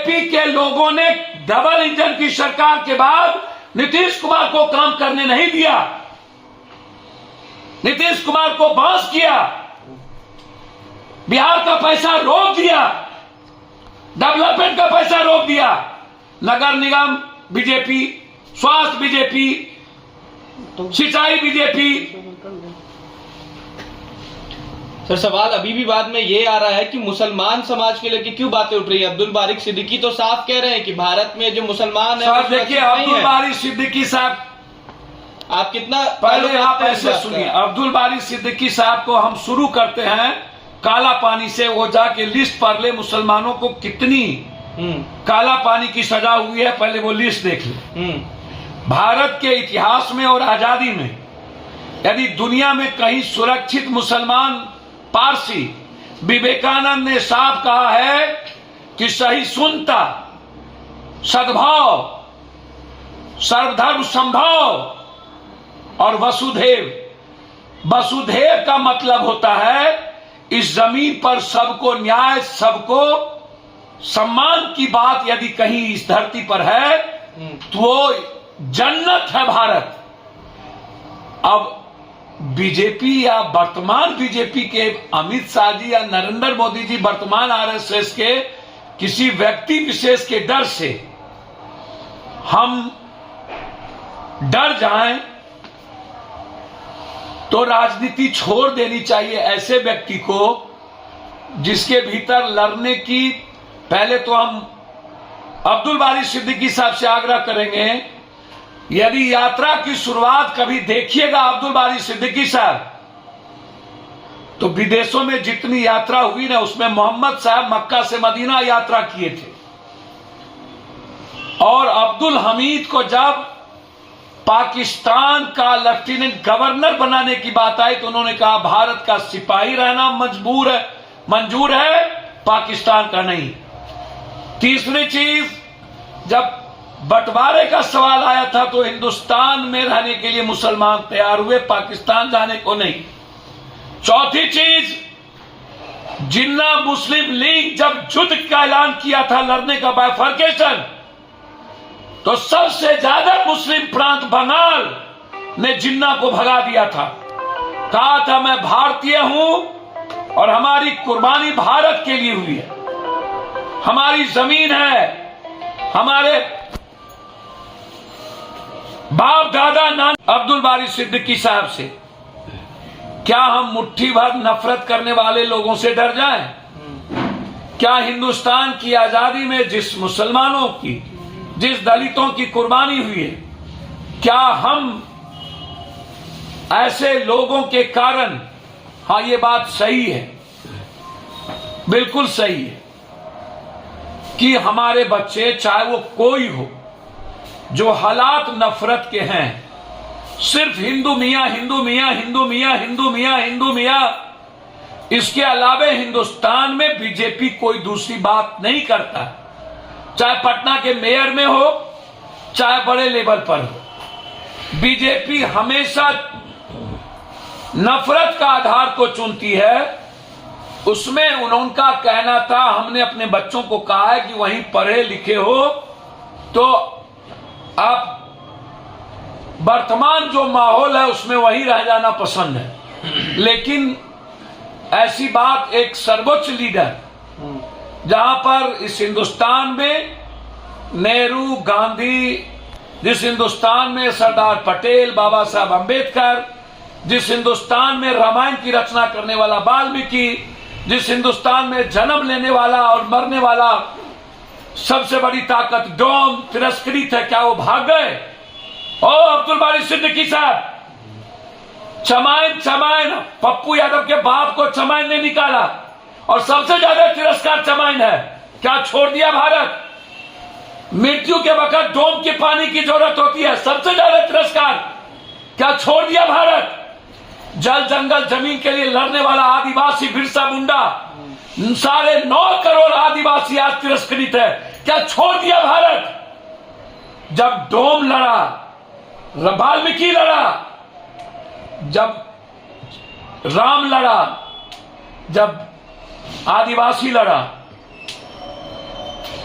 BJP के लोगों ने डबल इंजन की सरकार के बाद नीतीश कुमार को काम करने नहीं दिया, नीतीश कुमार को बांस किया, बिहार का पैसा रोक दिया, डेवलपमेंट का पैसा रोक दिया, नगर निगम बीजेपी, स्वास्थ्य बीजेपी, सिंचाई बीजेपी। सर सवाल अभी भी बाद में ये आ रहा है कि मुसलमान समाज के लेके क्यों बातें उठ रही है? अब्दुल बारिक सिद्दीकी तो साफ कह रहे हैं कि भारत में जो मुसलमान है, सर देखिए, अब्दुल बारिक सिद्दीकी साहब, आप कितना पहले आप ऐसे सुनिए, अब्दुल बारिक सिद्दीकी साहब को हम शुरू करते हैं काला पानी से। वो जाके लिस्ट पढ़ ले मुसलमानों को कितनी काला पानी की सजा हुई है, पहले वो लिस्ट देख ले। भारत के इतिहास में और आजादी में यदि दुनिया में कहीं सुरक्षित मुसलमान पारसी, विवेकानंद ने साफ कहा है कि सहिष्णुता, सद्भाव, सर्वधर्म संभाव और वसुधैव। वसुधैव का मतलब होता है इस जमीन पर सबको न्याय, सबको सम्मान की बात यदि कहीं इस धरती पर है तो वो जन्नत है भारत। अब बीजेपी या वर्तमान बीजेपी के अमित शाह जी या नरेंद्र मोदी जी वर्तमान आरएसएस के किसी व्यक्ति विशेष के डर से हम डर जाएं तो राजनीति छोड़ देनी चाहिए ऐसे व्यक्ति को जिसके भीतर लड़ने की। पहले तो हम अब्दुल बारिक सिद्दीकी साहब से आग्रह करेंगे, यदि यात्रा की शुरुआत कभी देखिएगा अब्दुल बारिक सिद्दीकी साहब, तो विदेशों में जितनी यात्रा हुई ना उसमें मोहम्मद साहब मक्का से मदीना यात्रा किए थे। और अब्दुल हमीद को जब पाकिस्तान का लेफ्टिनेंट गवर्नर बनाने की बात आई तो उन्होंने कहा भारत का सिपाही रहना मंजूर है, पाकिस्तान का नहीं। तीसरी चीज, जब बंटवारे का सवाल आया था तो हिंदुस्तान में रहने के लिए मुसलमान तैयार हुए, पाकिस्तान जाने को नहीं। चौथी चीज, जिन्ना मुस्लिम लीग जब युद्ध का ऐलान किया था, लड़ने का बाइफर्केशन, तो सबसे ज्यादा मुस्लिम प्रांत बंगाल ने जिन्ना को भगा दिया था। कहा था मैं भारतीय हूं और हमारी कुर्बानी भारत के लिए हुई है, हमारी जमीन है, हमारे बाप दादा नान। अब्दुल बारिक सिद्दीकी साहब से क्या हम मुट्ठी भर नफरत करने वाले लोगों से डर जाएं? क्या हिंदुस्तान की आजादी में जिस मुसलमानों की, जिस दलितों की कुर्बानी हुई है, क्या हम ऐसे लोगों के कारण, हाँ ये बात सही है, बिल्कुल सही है कि हमारे बच्चे चाहे वो कोई हो, जो हालात नफरत के हैं, सिर्फ हिंदू मियां हिंदू मियां हिंदू मियां हिंदू मियां हिंदू मियां, इसके अलावे हिंदुस्तान में बीजेपी कोई दूसरी बात नहीं करता, चाहे पटना के मेयर में हो, चाहे बड़े लेवल पर हो। बीजेपी हमेशा नफरत का आधार को चुनती है। उसमें उनका कहना था, हमने अपने बच्चों को कहा है कि वहीं पढ़े लिखे हो तो आप वर्तमान जो माहौल है उसमें वहीं रह जाना पसंद है। लेकिन ऐसी बात एक सर्वोच्च लीडर, जहां पर इस हिंदुस्तान में नेहरू, गांधी, जिस हिंदुस्तान में सरदार पटेल, बाबा साहब अंबेडकर, जिस हिंदुस्तान में रामायण की रचना करने वाला वाल्मीकि, जिस हिंदुस्तान में जन्म लेने वाला और मरने वाला सबसे बड़ी ताकत डोम तिरस्कृत है, क्या वो भाग गए? ओ अब्दुल बारिक सिद्दीकी साहब, चमाइन पप्पू यादव के बाप को चमाइन ने निकाला और सबसे ज्यादा तिरस्कार चमाइन है, क्या छोड़ दिया भारत? मृत्यु के वक्त डोम के पानी की जरूरत होती है, सबसे ज्यादा तिरस्कार, क्या छोड़ दिया भारत? जल जंगल जमीन के लिए लड़ने वाला आदिवासी बिरसा मुंडा, 9.5 करोड़ आदिवासी आज तिरस्कृत है, क्या छोड़ दिया भारत? जब डोम लड़ा, वाल्मीकि लड़ा, जब राम लड़ा, जब आदिवासी लड़ा,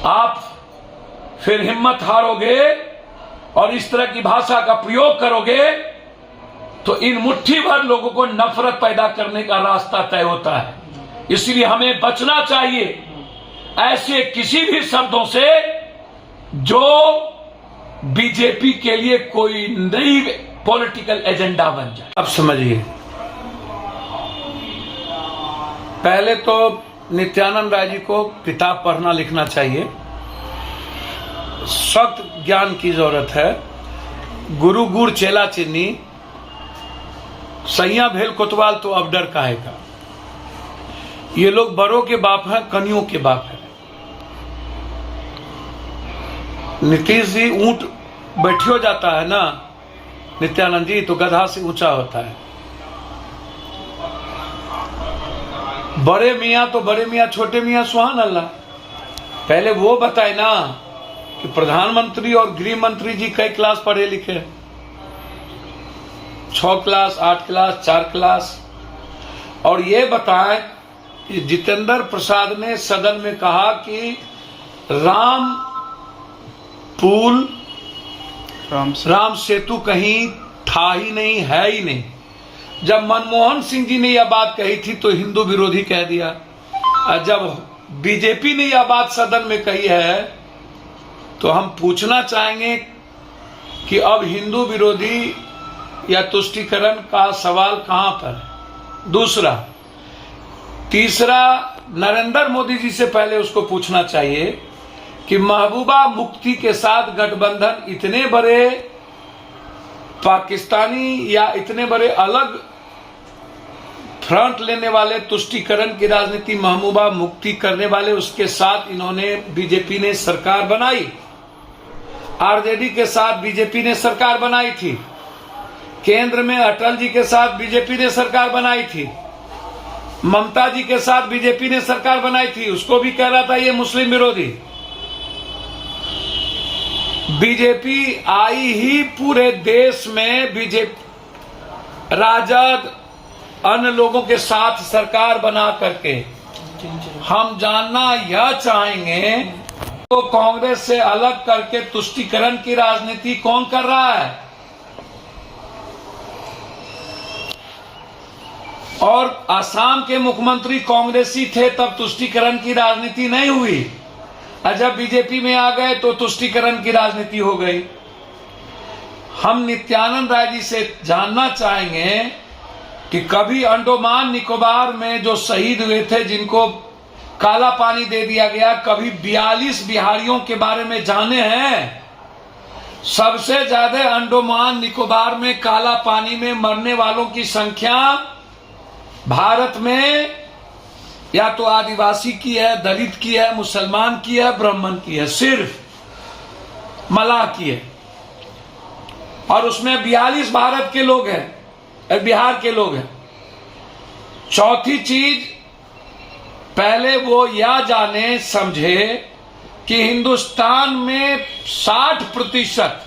आप फिर हिम्मत हारोगे और इस तरह की भाषा का प्रयोग करोगे तो इन मुट्ठी भर लोगों को नफरत पैदा करने का रास्ता तय होता है। इसलिए हमें बचना चाहिए ऐसे किसी भी शब्दों से जो बीजेपी के लिए कोई नई पॉलिटिकल एजेंडा बन जाए। अब समझिए, पहले तो नित्यानंद राय जी को किताब पढ़ना लिखना चाहिए, सख्त ज्ञान की जरूरत है। गुरु गुर चेला चिन्नी, सैया भेल कोतवाल तो अब डर काहे का। ये लोग बड़ों के बाप हैं, कनियों के बाप हैं। नीतीश जी ऊंट बैठियो जाता है ना नित्यानंद जी, तो गधा से ऊंचा होता है। बड़े मियां तो बड़े मियां, छोटे मियां सुहान अल्लाह। पहले वो बताए ना कि प्रधानमंत्री और गृह मंत्री जी कई क्लास पढ़े लिखे, 6 क्लास, 8 क्लास, 4 क्लास। और ये बताएं कि जितेंद्र प्रसाद ने सदन में कहा कि राम पुल, राम सेतु कहीं था ही नहीं, है ही नहीं। जब मनमोहन सिंह जी ने यह बात कही थी तो हिंदू विरोधी कह दिया, और जब बीजेपी ने यह बात सदन में कही है तो हम पूछना चाहेंगे कि अब हिंदू विरोधी या तुष्टीकरण का सवाल कहां पर है। दूसरा, तीसरा, नरेंद्र मोदी जी से पहले उसको पूछना चाहिए कि महबूबा मुफ्ती के साथ गठबंधन इतने बड़े पाकिस्तानी या इतने बड़े अलग फ्रंट लेने वाले, तुष्टीकरण की राजनीति महबूबा मुफ्ती करने वाले, उसके साथ इन्होंने बीजेपी ने सरकार बनाई। आरजेडी के साथ बीजेपी ने सरकार बनाई थी, केंद्र में अटल जी के साथ बीजेपी ने सरकार बनाई थी, ममता जी के साथ बीजेपी ने सरकार बनाई थी, उसको भी कह रहा था ये मुस्लिम विरोधी। बीजेपी आई ही पूरे देश में बीजेपी राजद अन्य लोगों के साथ सरकार बना करके। हम जानना यह चाहेंगे तो कांग्रेस से अलग करके तुष्टीकरण की राजनीति कौन कर रहा है। और असम के मुख्यमंत्री कांग्रेसी थे तब तुष्टीकरण की राजनीति नहीं हुई, और जब बीजेपी में आ गए तो तुष्टीकरण की राजनीति हो गई। हम नित्यानंद राय जी से जानना चाहेंगे कि कभी अंडमान निकोबार में जो शहीद हुए थे, जिनको काला पानी दे दिया गया, कभी 42 बिहारियों के बारे में जाने हैं? सबसे ज्यादा अंडमान निकोबार में काला पानी में मरने वालों की संख्या भारत में या तो आदिवासी की है, दलित की है, मुसलमान की है, ब्राह्मण की है, सिर्फ मलाह की है। और उसमें 42 भारत के लोग हैं, बिहार के लोग हैं। चौथी चीज, पहले वो यह जाने समझे कि हिंदुस्तान में 60%,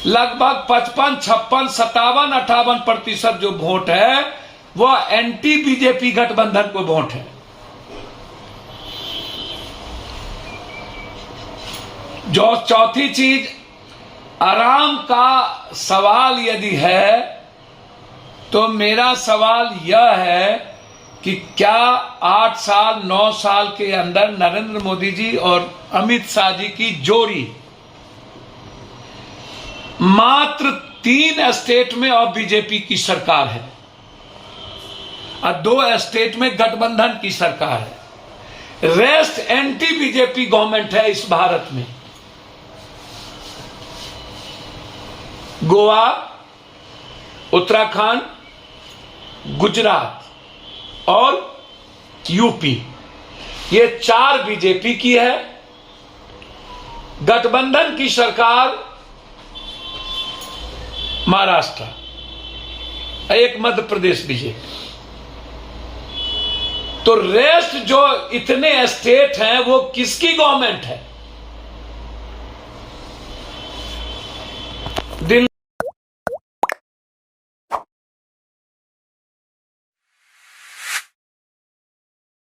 लगभग 55, 56, 57, 58% जो वोट है वो एंटी बीजेपी गठबंधन को वोट है। जो चौथी चीज, आराम का सवाल यदि है तो मेरा सवाल यह है कि क्या 8 साल 9 साल के अंदर नरेंद्र मोदी जी और अमित शाह जी की जोड़ी मात्र 3 स्टेट में अब बीजेपी की सरकार है और 2 स्टेट में गठबंधन की सरकार है, रेस्ट एंटी बीजेपी गवर्नमेंट है इस भारत में। गोवा, उत्तराखंड, गुजरात और यूपी, ये 4 बीजेपी की है। गठबंधन की सरकार महाराष्ट्र, एक मध्य प्रदेश बीजेपी। तो रेस्ट जो इतने स्टेट हैं वो किसकी गवर्नमेंट है?